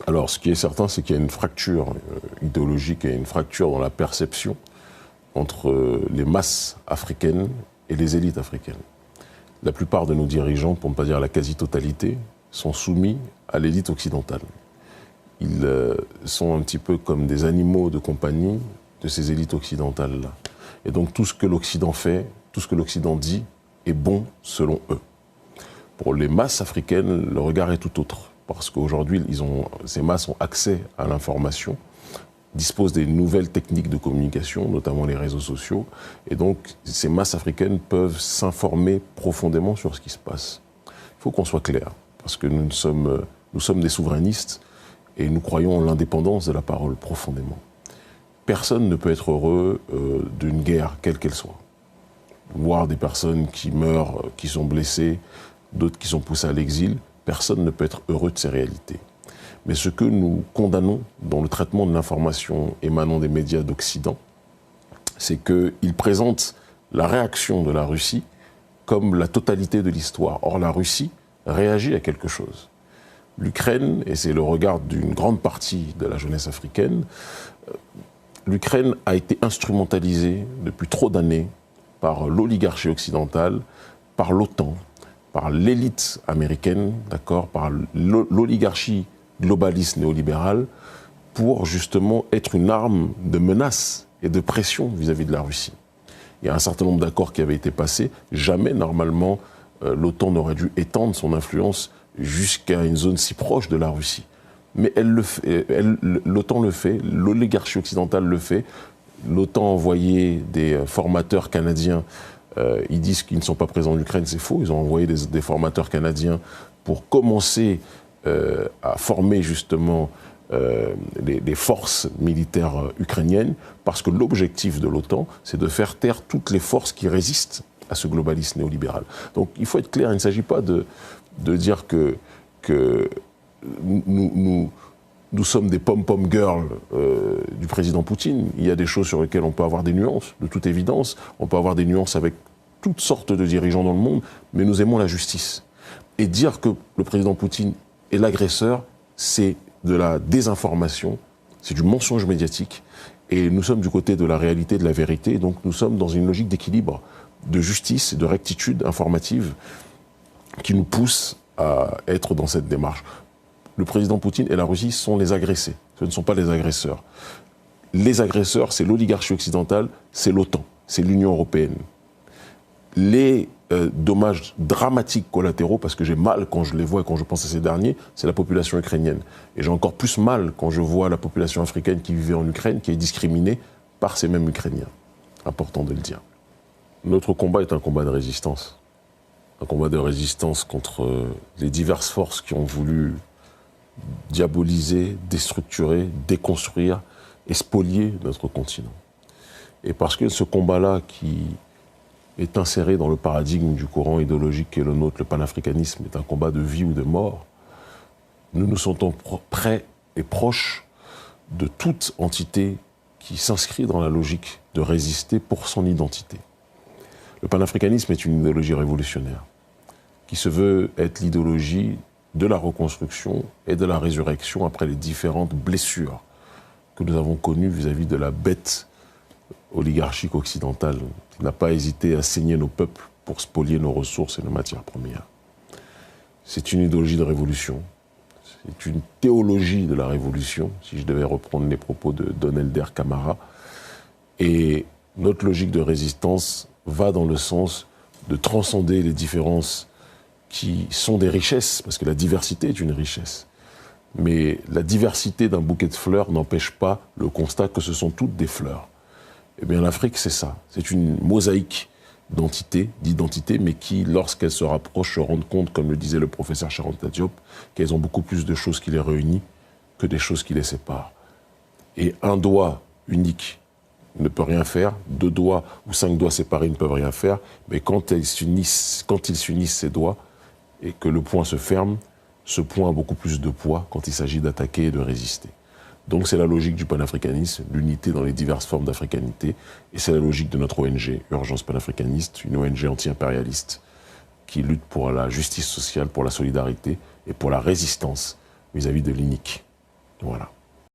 Alors, ce qui est certain, c'est qu'il y a une fracture idéologique et une fracture dans la perception entre les masses africaines et les élites africaines. La plupart de nos dirigeants, pour ne pas dire la quasi-totalité, sont soumis à l'élite occidentale. Ils sont un petit peu comme des animaux de compagnie de ces élites occidentales-là. Et donc tout ce que l'Occident fait, tout ce que l'Occident dit est bon selon eux. Pour les masses africaines, le regard est tout autre. Parce qu'aujourd'hui, ces masses ont accès à l'information, disposent des nouvelles techniques de communication, notamment les réseaux sociaux. Et donc, ces masses africaines peuvent s'informer profondément sur ce qui se passe. Il faut qu'on soit clair, parce que nous sommes des souverainistes et nous croyons en l'indépendance de la parole profondément. Personne ne peut être heureux d'une guerre, quelle qu'elle soit. Voir des personnes qui meurent, qui sont blessées, d'autres qui sont poussées à l'exil, personne ne peut être heureux de ces réalités. Mais ce que nous condamnons dans le traitement de l'information émanant des médias d'Occident, c'est qu'ils présentent la réaction de la Russie comme la totalité de l'histoire. Or, la Russie réagit à quelque chose. L'Ukraine, et c'est le regard d'une grande partie de la jeunesse africaine, l'Ukraine a été instrumentalisée depuis trop d'années par l'oligarchie occidentale, par l'OTAN, par l'élite américaine, d'accord, par l'oligarchie globaliste néolibérale, pour justement être une arme de menace et de pression vis-à-vis de la Russie. Il y a un certain nombre d'accords qui avaient été passés. Jamais, normalement, l'OTAN n'aurait dû étendre son influence jusqu'à une zone si proche de la Russie. Mais l'OTAN le fait, l'oligarchie occidentale le fait. L'OTAN a envoyé des formateurs canadiens. Ils disent qu'ils ne sont pas présents en Ukraine, c'est faux. Ils ont envoyé des formateurs canadiens pour commencer à former justement les forces militaires ukrainiennes, parce que l'objectif de l'OTAN, c'est de faire taire toutes les forces qui résistent à ce globalisme néolibéral. Donc il faut être clair, il ne s'agit pas de dire que nous sommes des pom-pom girls du président Poutine. Il y a des choses sur lesquelles on peut avoir des nuances, de toute évidence. On peut avoir des nuances avec toutes sortes de dirigeants dans le monde, mais nous aimons la justice. Et dire que le président Poutine est l'agresseur, c'est de la désinformation, c'est du mensonge médiatique. Et nous sommes du côté de la réalité, de la vérité. Donc nous sommes dans une logique d'équilibre, de justice et de rectitude informative qui nous pousse à être dans cette démarche. Le président Poutine et la Russie sont les agressés. Ce ne sont pas les agresseurs. Les agresseurs, c'est l'oligarchie occidentale, c'est l'OTAN, c'est l'Union européenne. Les dommages dramatiques collatéraux, parce que j'ai mal quand je les vois et quand je pense à ces derniers, c'est la population ukrainienne. Et j'ai encore plus mal quand je vois la population africaine qui vivait en Ukraine, qui est discriminée par ces mêmes Ukrainiens. Important de le dire. Notre combat est un combat de résistance. Un combat de résistance contre les diverses forces qui ont voulu diaboliser, déstructurer, déconstruire et spolier notre continent. Et parce que ce combat-là qui est inséré dans le paradigme du courant idéologique qui est le nôtre, le panafricanisme, est un combat de vie ou de mort, nous nous sentons prêts et proches de toute entité qui s'inscrit dans la logique de résister pour son identité. Le panafricanisme est une idéologie révolutionnaire qui se veut être l'idéologie de la reconstruction et de la résurrection après les différentes blessures que nous avons connues vis-à-vis de la bête oligarchique occidentale qui n'a pas hésité à saigner nos peuples pour spolier nos ressources et nos matières premières. C'est une idéologie de révolution, c'est une théologie de la révolution, si je devais reprendre les propos de Don Helder Camara, et notre logique de résistance va dans le sens de transcender les différences qui sont des richesses, parce que la diversité est une richesse. Mais la diversité d'un bouquet de fleurs n'empêche pas le constat que ce sont toutes des fleurs. Eh bien, l'Afrique, c'est ça. C'est une mosaïque d'identité, mais qui, lorsqu'elles se rapprochent, se rendent compte, comme le disait le professeur Charanta Diop, qu'elles ont beaucoup plus de choses qui les réunissent que des choses qui les séparent. Et un doigt unique ne peut rien faire, 2 doigts ou 5 doigts séparés ne peuvent rien faire, mais quand ils s'unissent ces doigts, et que le poing se ferme, ce poing a beaucoup plus de poids quand il s'agit d'attaquer et de résister. Donc c'est la logique du panafricanisme, l'unité dans les diverses formes d'africanité, et c'est la logique de notre ONG, Urgence panafricaniste, une ONG anti-impérialiste, qui lutte pour la justice sociale, pour la solidarité et pour la résistance vis-à-vis de l'inique. Voilà.